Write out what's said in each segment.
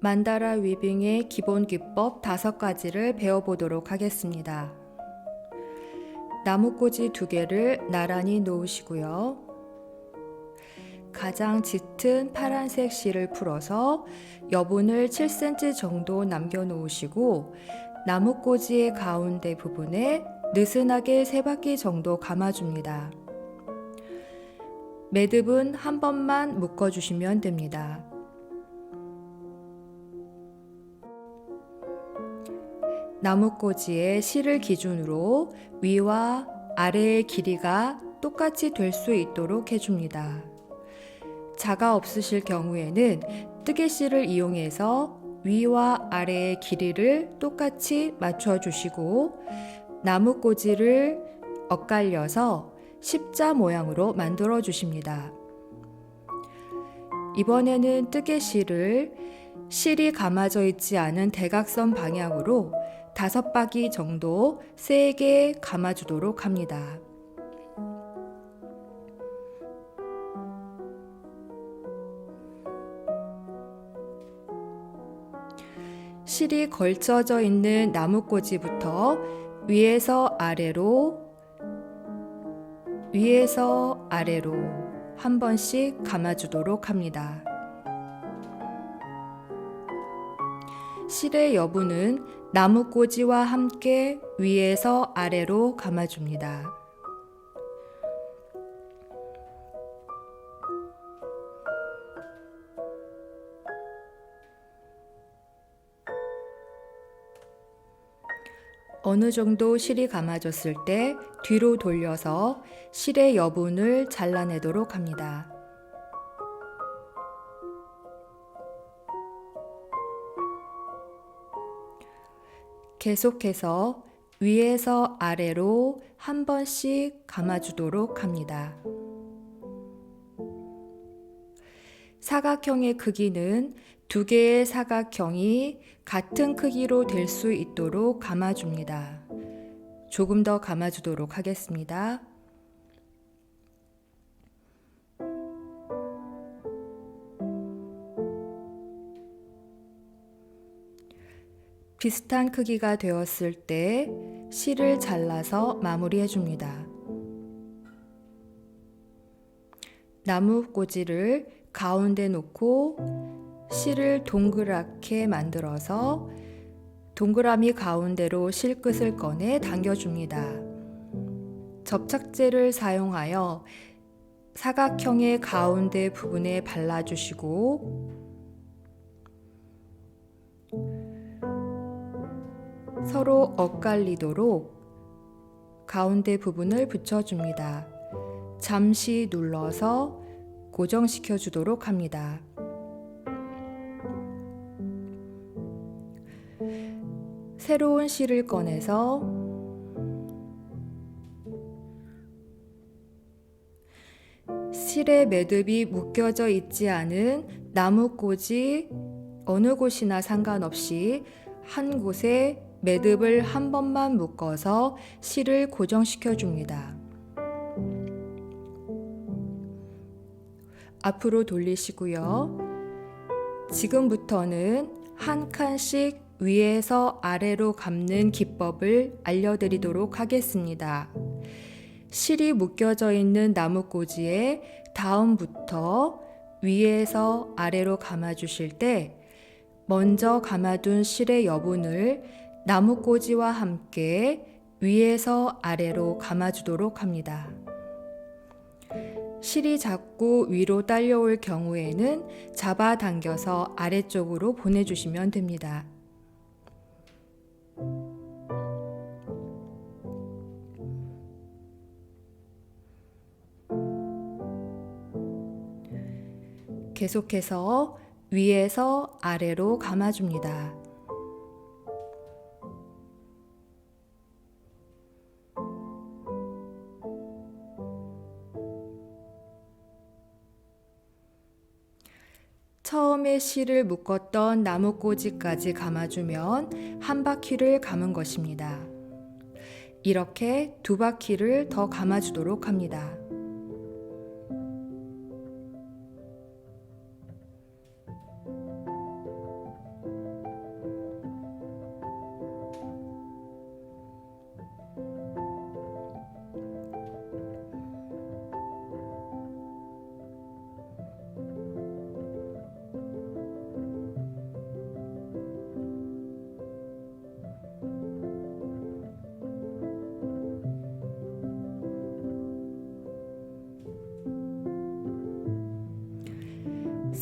만다라 위빙의 기본 기법 5가지를 배워보도록 하겠습니다. 나무꽂이 2개를 나란히 놓으시고요. 가장 짙은 파란색 실을 풀어서 여분을 7cm 정도 남겨 놓으시고 나무꽂이의 가운데 부분에 느슨하게 3바퀴 정도 감아줍니다. 매듭은 한 번만 묶어주시면 됩니다. 나무꽂이의 실을 기준으로 위와 아래의 길이가 똑같이 될 수 있도록 해줍니다. 자가 없으실 경우에는 뜨개실을 이용해서 위와 아래의 길이를 똑같이 맞춰주시고 나무꽂이를 엇갈려서 십자 모양으로 만들어 주십니다. 이번에는 뜨개실을 실이 감아져 있지 않은 대각선 방향으로 5바퀴 정도 세게 감아주도록 합니다. 실이 걸쳐져 있는 나무꽂이부터 위에서 아래로 한 번씩 감아주도록 합니다. 실의 여분은 나무꽂이와 함께 위에서 아래로 감아줍니다. 어느 정도 실이 감아졌을 때 뒤로 돌려서 실의 여분을 잘라내도록 합니다. 계속해서 위에서 아래로 한 번씩 감아주도록 합니다. 사각형의 크기는 2개의 사각형이 같은 크기로 될 수 있도록 감아줍니다. 조금 더 감아주도록 하겠습니다. 비슷한 크기가 되었을 때 실을 잘라서 마무리해 줍니다. 나무꽂이를 가운데 놓고 실을 동그랗게 만들어서 동그라미 가운데로 실끝을 꺼내 당겨줍니다. 접착제를 사용하여 사각형의 가운데 부분에 발라주시고 서로 엇갈리도록 가운데 부분을 붙여줍니다. 잠시 눌러서 고정시켜 주도록 합니다. 새로운 실을 꺼내서 실의 매듭이 묶여져 있지 않은 나무꽂이 어느 곳이나 상관없이 한 곳에 매듭을 한 번만 묶어서 실을 고정시켜 줍니다. 앞으로 돌리시고요. 지금부터는 한 칸씩 위에서 아래로 감는 기법을 알려드리도록 하겠습니다. 실이 묶여져 있는 나무꽂이에 다음부터 위에서 아래로 감아주실 때 먼저 감아둔 실의 여분을 나무꽂이와 함께 위에서 아래로 감아주도록 합니다. 실이 자꾸 위로 딸려올 경우에는 잡아당겨서 아래쪽으로 보내주시면 됩니다. 계속해서 위에서 아래로 감아줍니다. 처음에 실을 묶었던 나무꽂이까지 감아주면 한 바퀴를 감은 것입니다. 이렇게 2바퀴를 더 감아주도록 합니다.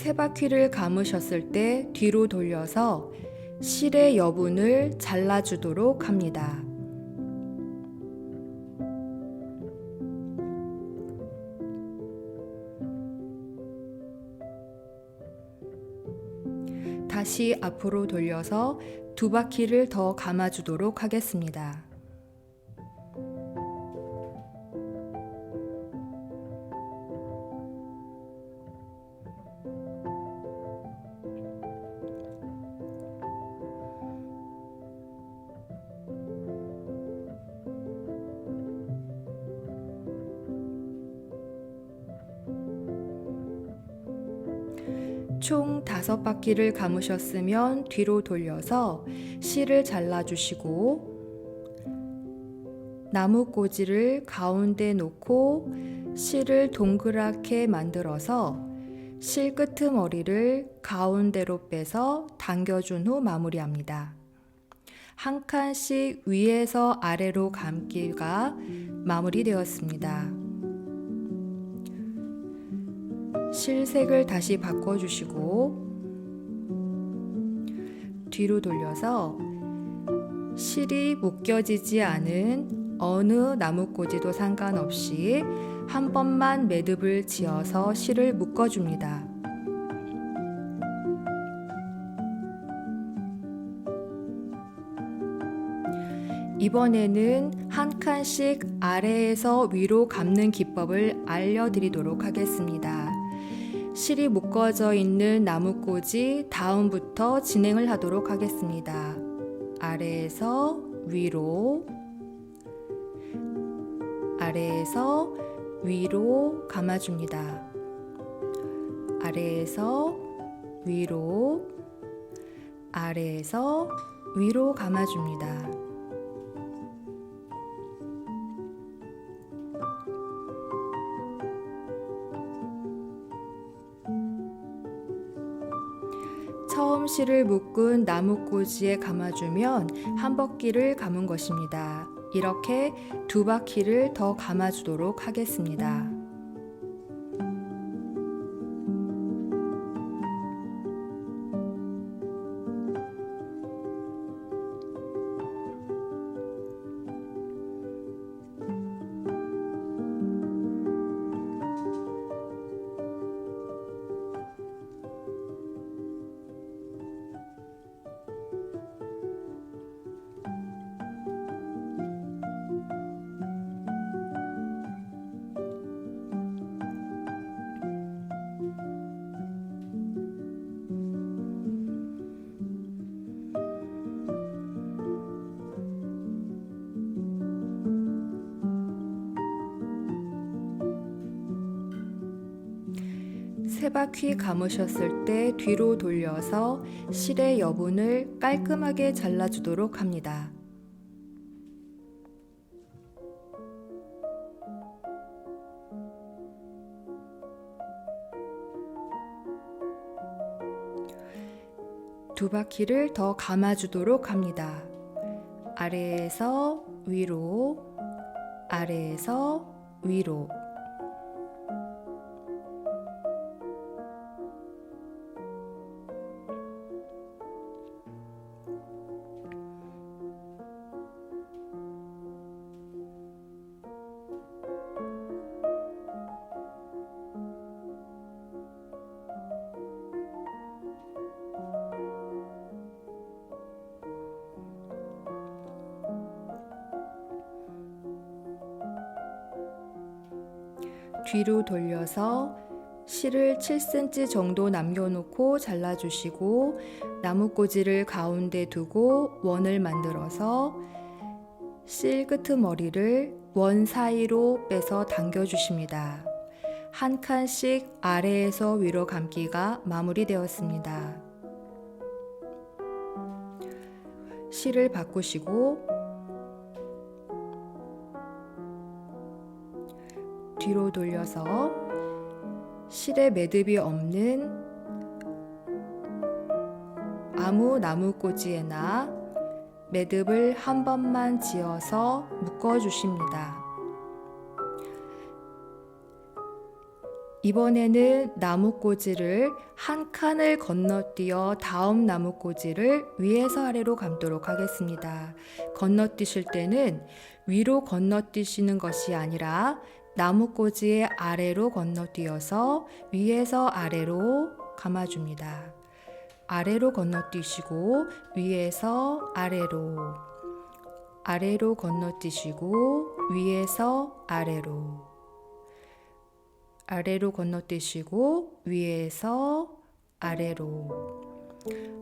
세 바퀴를 감으셨을 때 뒤로 돌려서 실의 여분을 잘라주도록 합니다. 다시 앞으로 돌려서 두 바퀴를 더 감아주도록 하겠습니다. 총 5바퀴를 감으셨으면 뒤로 돌려서 실을 잘라주시고 나무꽂이를 가운데 놓고 실을 동그랗게 만들어서 실 끄트머리를 가운데로 빼서 당겨준 후 마무리합니다. 한 칸씩 위에서 아래로 감기가 마무리되었습니다. 실색을 다시 바꿔주시고 뒤로 돌려서 실이 묶여지지 않은 어느 나무꽂이도 상관없이 한 번만 매듭을 지어서 실을 묶어줍니다. 이번에는 한 칸씩 아래에서 위로 감는 기법을 알려드리도록 하겠습니다. 실이 묶어져 있는 나무꽂이 다음부터 진행을 하도록 하겠습니다. 아래에서 위로, 아래에서 위로 감아줍니다. 아래에서 위로, 아래에서 위로 감아줍니다. 처음 실을 묶은 나무꽂이에 감아주면 한 바퀴를 감은 것입니다. 이렇게 두 바퀴를 더 감아주도록 하겠습니다. 세 바퀴 감으셨을 때 뒤로 돌려서 실의 여분을 깔끔하게 잘라주도록 합니다. 두 바퀴를 더 감아주도록 합니다. 아래에서 위로, 아래에서 위로. 뒤로 돌려서 실을 7cm 정도 남겨놓고 잘라주시고 나무꽂이를 가운데 두고 원을 만들어서 실 끄트머리를 원 사이로 빼서 당겨주십니다. 한 칸씩 아래에서 위로 감기가 마무리되었습니다. 실을 바꾸시고 뒤로 돌려서 실에 매듭이 없는 아무 나무꽂이에나 매듭을 한 번만 지어서 묶어주십니다. 이번에는 나무꽂이를 한 칸을 건너뛰어 다음 나무꽂이를 위에서 아래로 감도록 하겠습니다. 건너뛰실 때는 위로 건너뛰시는 것이 아니라 나무꽂이의 아래로 건너뛰어서 위에서 아래로 감아줍니다. 아래로 건너뛰시고 위에서 아래로, 아래로 건너뛰시고 위에서 아래로, 아래로 건너뛰시고 위에서 아래로.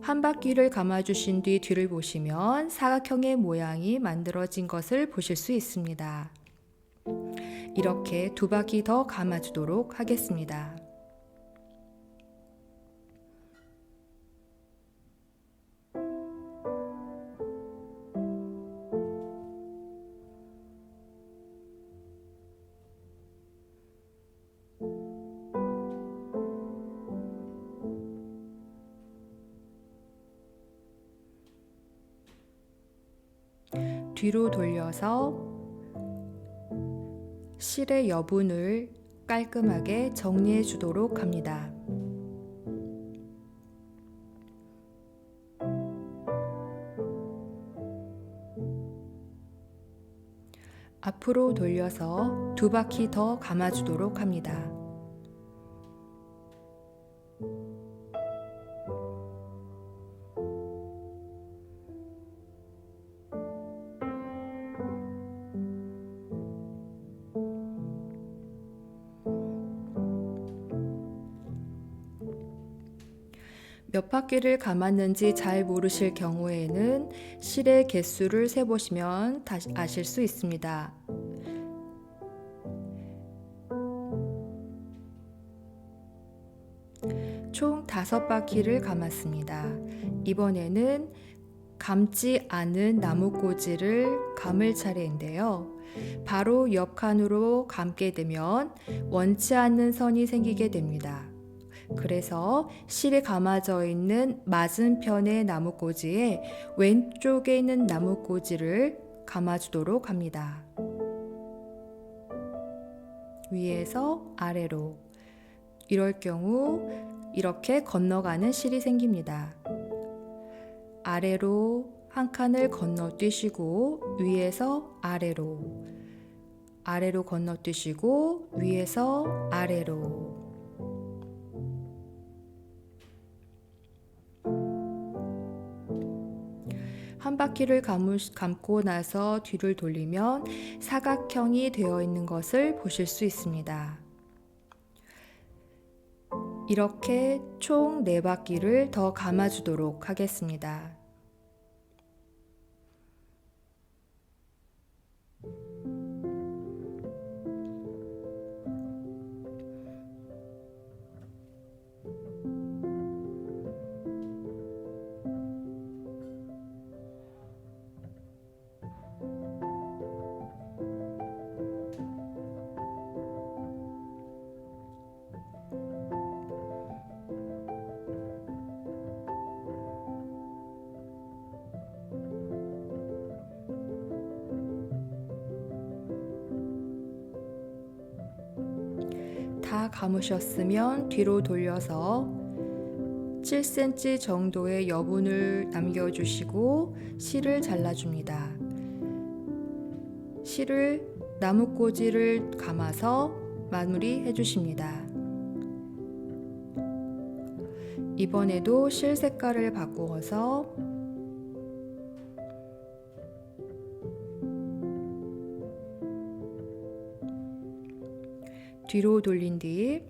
한 바퀴를 감아주신 뒤 뒤를 보시면 사각형의 모양이 만들어진 것을 보실 수 있습니다. 이렇게 두 바퀴 더 감아주도록 하겠습니다. 뒤로 돌려서 실의 여분을 깔끔하게 정리해 주도록 합니다. 앞으로 돌려서 두 바퀴 더 감아주도록 합니다. 몇 바퀴를 감았는지 잘 모르실 경우에는 실의 개수를 세보시면 다시 아실 수 있습니다. 총 5바퀴를 감았습니다. 이번에는 감지 않은 나무꽂이를 감을 차례인데요. 바로 옆 칸으로 감게 되면 원치 않는 선이 생기게 됩니다. 그래서 실이 감아져 있는 맞은편의 나무꽂이에 왼쪽에 있는 나무꽂이를 감아주도록 합니다. 위에서 아래로. 이럴 경우 이렇게 건너가는 실이 생깁니다. 아래로 한 칸을 건너뛰시고 위에서 아래로, 아래로 건너뛰시고 위에서 아래로. 한 바퀴를 감고 나서 뒤를 돌리면 사각형이 되어 있는 것을 보실 수 있습니다. 이렇게 총 4바퀴를 더 감아주도록 하겠습니다. 다 감으셨으면 뒤로 돌려서 7cm 정도의 여분을 남겨주시고 실을 잘라줍니다. 실을 나무꽂이를 감아서 마무리해 주십니다. 이번에도 실 색깔을 바꾸어서 뒤로 돌린 뒤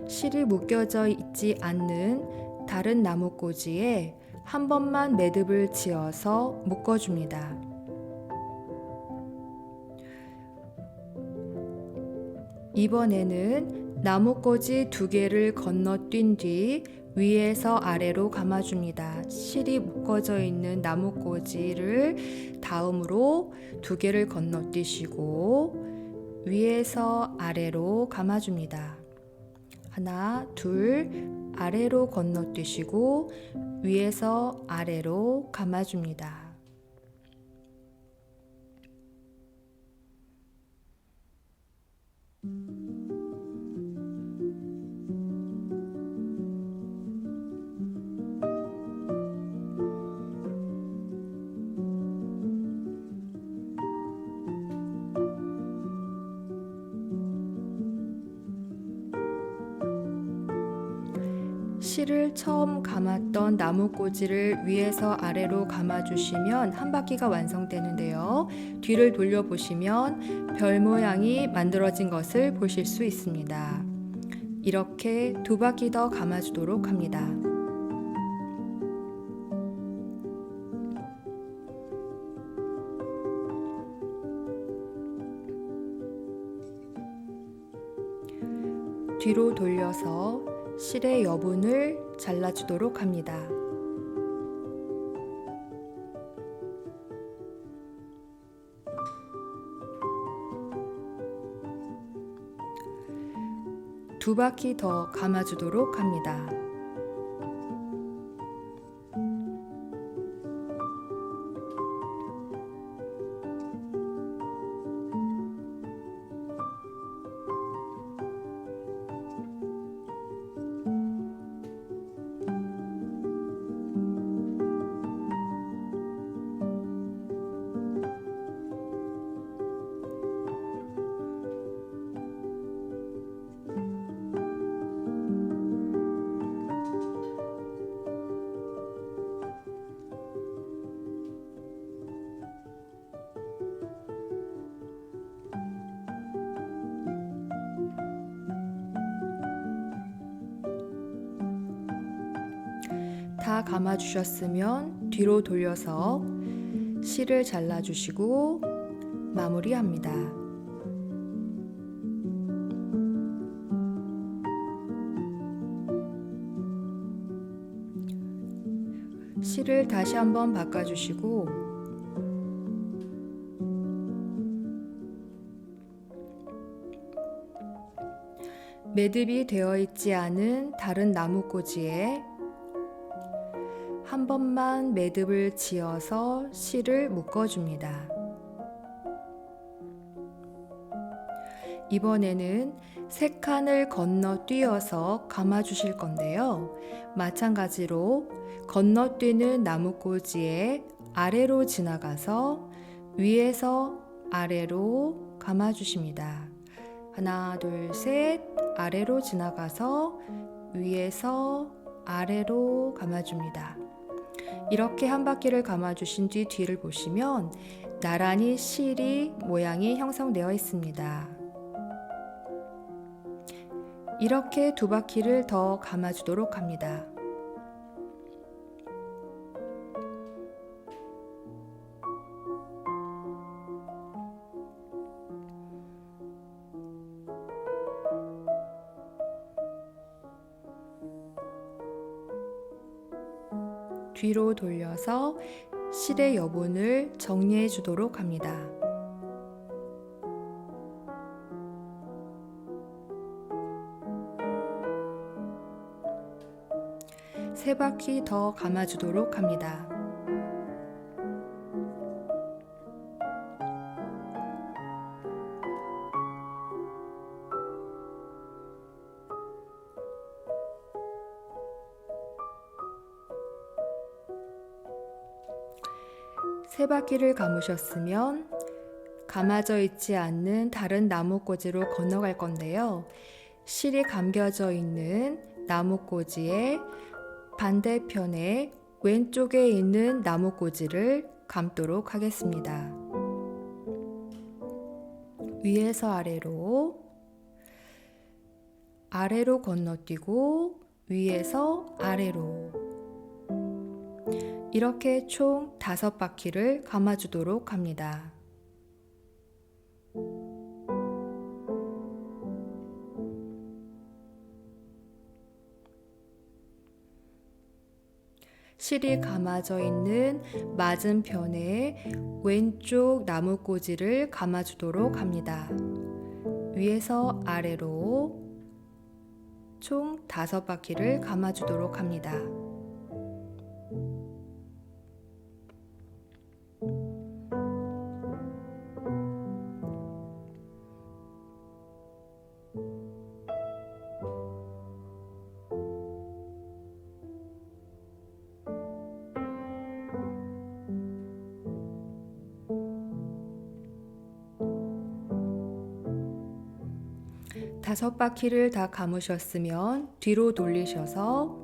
실이 묶여져 있지 않는 다른 나무꽂이에 한 번만 매듭을 지어서 묶어줍니다. 이번에는 나무꽂이 2개를 건너뛴 뒤 위에서 아래로 감아줍니다. 실이 묶어져 있는 나무꽂이를 다음으로 2개를 건너뛰시고 위에서 아래로 감아줍니다. 하나, 둘, 아래로 건너뛰시고 위에서 아래로 감아줍니다. 실을 처음 감았던 나무꽂이를 위에서 아래로 감아주시면 한 바퀴가 완성되는데요. 뒤를 돌려보시면 별 모양이 만들어진 것을 보실 수 있습니다. 이렇게 2바퀴 더 감아주도록 합니다. 뒤로 돌려서 실의 여분을 잘라주도록 합니다. 두 바퀴 더 감아주도록 합니다. 다 감아주셨으면 뒤로 돌려서 실을 잘라주시고 마무리합니다. 실을 다시 한번 바꿔주시고 매듭이 되어 있지 않은 다른 나무꽂이에 한 번만 매듭을 지어서 실을 묶어줍니다. 이번에는 3칸을 건너뛰어서 감아주실 건데요. 마찬가지로 건너뛰는 나무꽂이에 아래로 지나가서 위에서 아래로 감아주십니다. 하나, 둘, 셋, 아래로 지나가서 위에서 아래로 감아줍니다. 이렇게 한 바퀴를 감아주신 뒤 뒤를 보시면 나란히 실이 모양이 형성되어 있습니다. 이렇게 2바퀴를 더 감아주도록 합니다. 뒤로 돌려서 실의 여분을 정리해 주도록 합니다. 세 바퀴 더 감아주도록 합니다. 세 바퀴를 감으셨으면 감아져 있지 않는 다른 나무꽂이로 건너갈 건데요. 실이 감겨져 있는 나무꽂이의 반대편에 왼쪽에 있는 나무꽂이를 감도록 하겠습니다. 위에서 아래로 건너뛰고 위에서 아래로 이렇게 총 5바퀴를 감아주도록 합니다. 실이 감아져 있는 맞은편에 왼쪽 나무꽂이를 감아주도록 합니다. 위에서 아래로 총 5바퀴를 감아주도록 합니다. 다섯 바퀴를 다 감으셨으면 뒤로 돌리셔서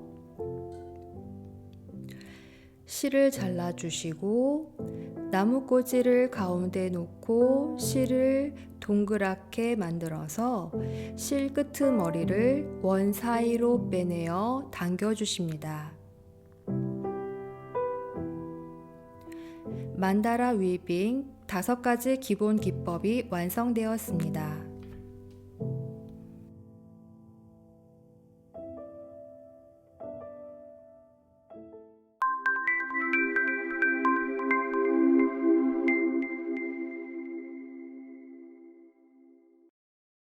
실을 잘라주시고 나무꽂이를 가운데 놓고 실을 동그랗게 만들어서 실 끄트머리를 원 사이로 빼내어 당겨주십니다. 만다라 위빙 5가지 기본 기법이 완성되었습니다.